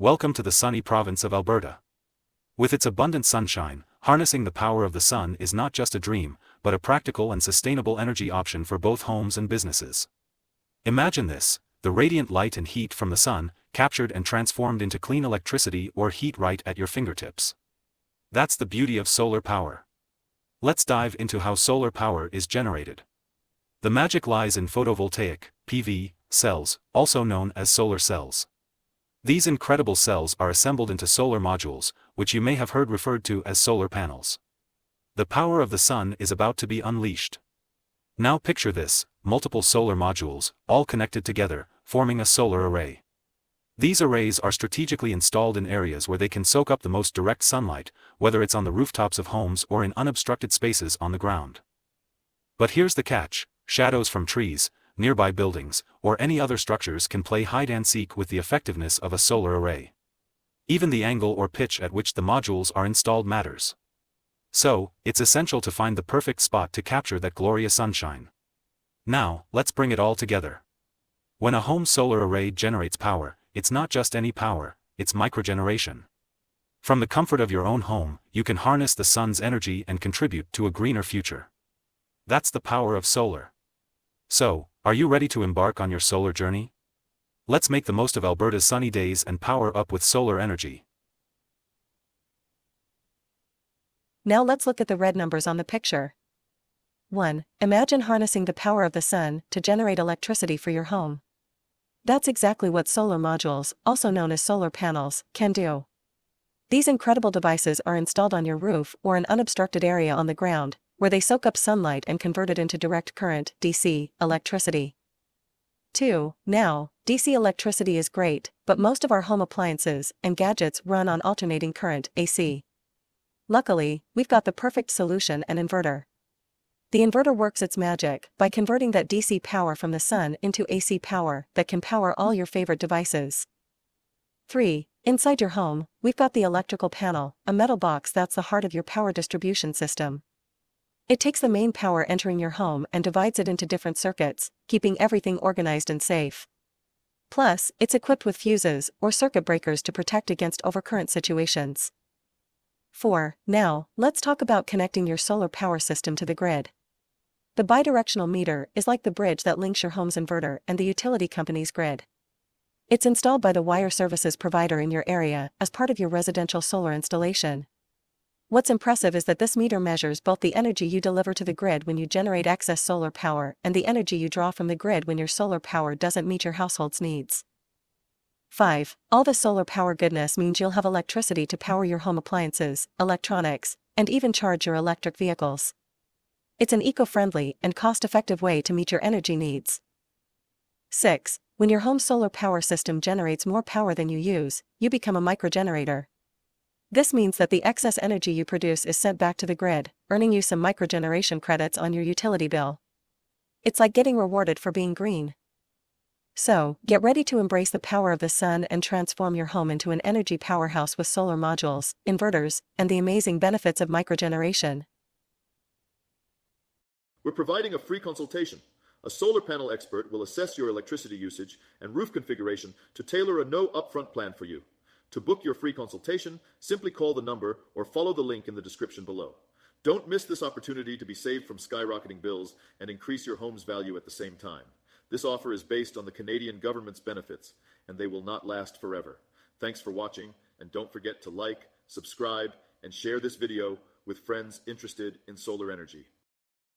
Welcome to the sunny province of Alberta. With its abundant sunshine, harnessing the power of the sun is not just a dream, but a practical and sustainable energy option for both homes and businesses. Imagine this: the radiant light and heat from the sun, captured and transformed into clean electricity or heat right at your fingertips. That's the beauty of solar power. Let's dive into how solar power is generated. The magic lies in photovoltaic, PV, cells, also known as solar cells. These incredible cells are assembled into solar modules, which you may have heard referred to as solar panels. The power of the sun is about to be unleashed. Now picture this: multiple solar modules, all connected together, forming a solar array. These arrays are strategically installed in areas where they can soak up the most direct sunlight, whether it's on the rooftops of homes or in unobstructed spaces on the ground. But here's the catch: shadows from trees, nearby buildings, or any other structures can play hide-and-seek with the effectiveness of a solar array. Even the angle or pitch at which the modules are installed matters. So, it's essential to find the perfect spot to capture that glorious sunshine. Now, let's bring it all together. When a home solar array generates power, it's not just any power, it's microgeneration. From the comfort of your own home, you can harness the sun's energy and contribute to a greener future. That's the power of solar. So, are you ready to embark on your solar journey? Let's make the most of Alberta's sunny days and power up with solar energy. Now let's look at the red numbers on the picture. 1. Imagine harnessing the power of the sun to generate electricity for your home. That's exactly what solar modules, also known as solar panels, can do. These incredible devices are installed on your roof or an unobstructed area on the ground, where they soak up sunlight and convert it into direct current, DC, electricity. 2. Now, DC electricity is great, but most of our home appliances and gadgets run on alternating current, AC. Luckily, we've got the perfect solution: an inverter. The inverter works its magic by converting that DC power from the sun into AC power that can power all your favorite devices. 3. Inside your home, we've got the electrical panel, a metal box that's the heart of your power distribution system. It takes the main power entering your home and divides it into different circuits, keeping everything organized and safe. Plus, it's equipped with fuses or circuit breakers to protect against overcurrent situations. 4. Now, let's talk about connecting your solar power system to the grid. The bi-directional meter is like the bridge that links your home's inverter and the utility company's grid. It's installed by the wire services provider in your area as part of your residential solar installation. What's impressive is that this meter measures both the energy you deliver to the grid when you generate excess solar power and the energy you draw from the grid when your solar power doesn't meet your household's needs. 5. All the solar power goodness means you'll have electricity to power your home appliances, electronics, and even charge your electric vehicles. It's an eco-friendly and cost-effective way to meet your energy needs. 6. When your home solar power system generates more power than you use, you become a microgenerator. This means that the excess energy you produce is sent back to the grid, earning you some microgeneration credits on your utility bill. It's like getting rewarded for being green. So, get ready to embrace the power of the sun and transform your home into an energy powerhouse with solar modules, inverters, and the amazing benefits of microgeneration. We're providing a free consultation. A solar panel expert will assess your electricity usage and roof configuration to tailor a no upfront plan for you. To book your free consultation, simply call the number or follow the link in the description below. Don't miss this opportunity to be saved from skyrocketing bills and increase your home's value at the same time. This offer is based on the Canadian government's benefits, and they will not last forever. Thanks for watching, and don't forget to like, subscribe, and share this video with friends interested in solar energy.